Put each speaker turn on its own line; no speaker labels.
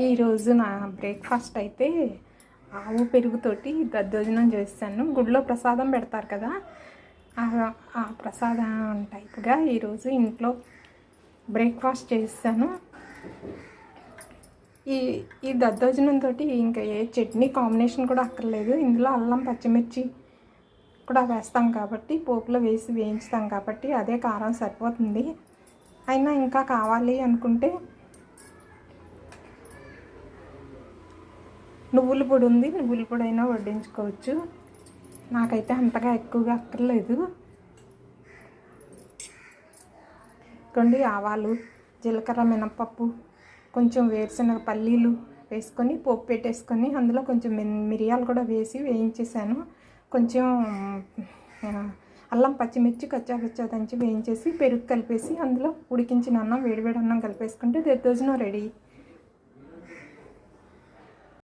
ఈరోజు నా బ్రేక్ఫాస్ట్ అయితే ఆవు పెరుగుతోటి దద్దోజనం చేస్తాను. గుడిలో ప్రసాదం పెడతారు కదా, ఆ ప్రసాదం టైప్గా ఈరోజు ఇంట్లో బ్రేక్ఫాస్ట్ చేస్తాను. ఈ దద్దోజనంతో ఇంకా ఏ చట్నీ కాంబినేషన్ కూడా అక్కర్లేదు. ఇందులో అల్లం పచ్చిమిర్చి కూడా వేస్తాం కాబట్టి, పోపులో వేసి వేయించుతాం కాబట్టి అదే కారం సరిపోతుంది. అయినా ఇంకా కావాలి అనుకుంటే నువ్వుల పొడి ఉంది, నువ్వుల పొడి అయినా వడ్డించుకోవచ్చు. నాకైతే అంతగా ఎక్కువగా అక్కర్లేదు. కొన్ని ఆవాలు, జీలకర్ర, మినపప్పు, కొంచెం వేరుశనగ పల్లీలు వేసుకొని పోపు పెట్టేసుకొని అందులో కొంచెం మిరియాలు కూడా వేసి వేయించేసాను. కొంచెం అల్లం పచ్చిమిర్చి కచ్చా దంచి వేయించేసి పెరుగు కలిపేసి అందులో ఉడికించిన అన్నం, వేడివేడి అన్నం కలిపేసుకుంటే దద్దోజనం రెడీ.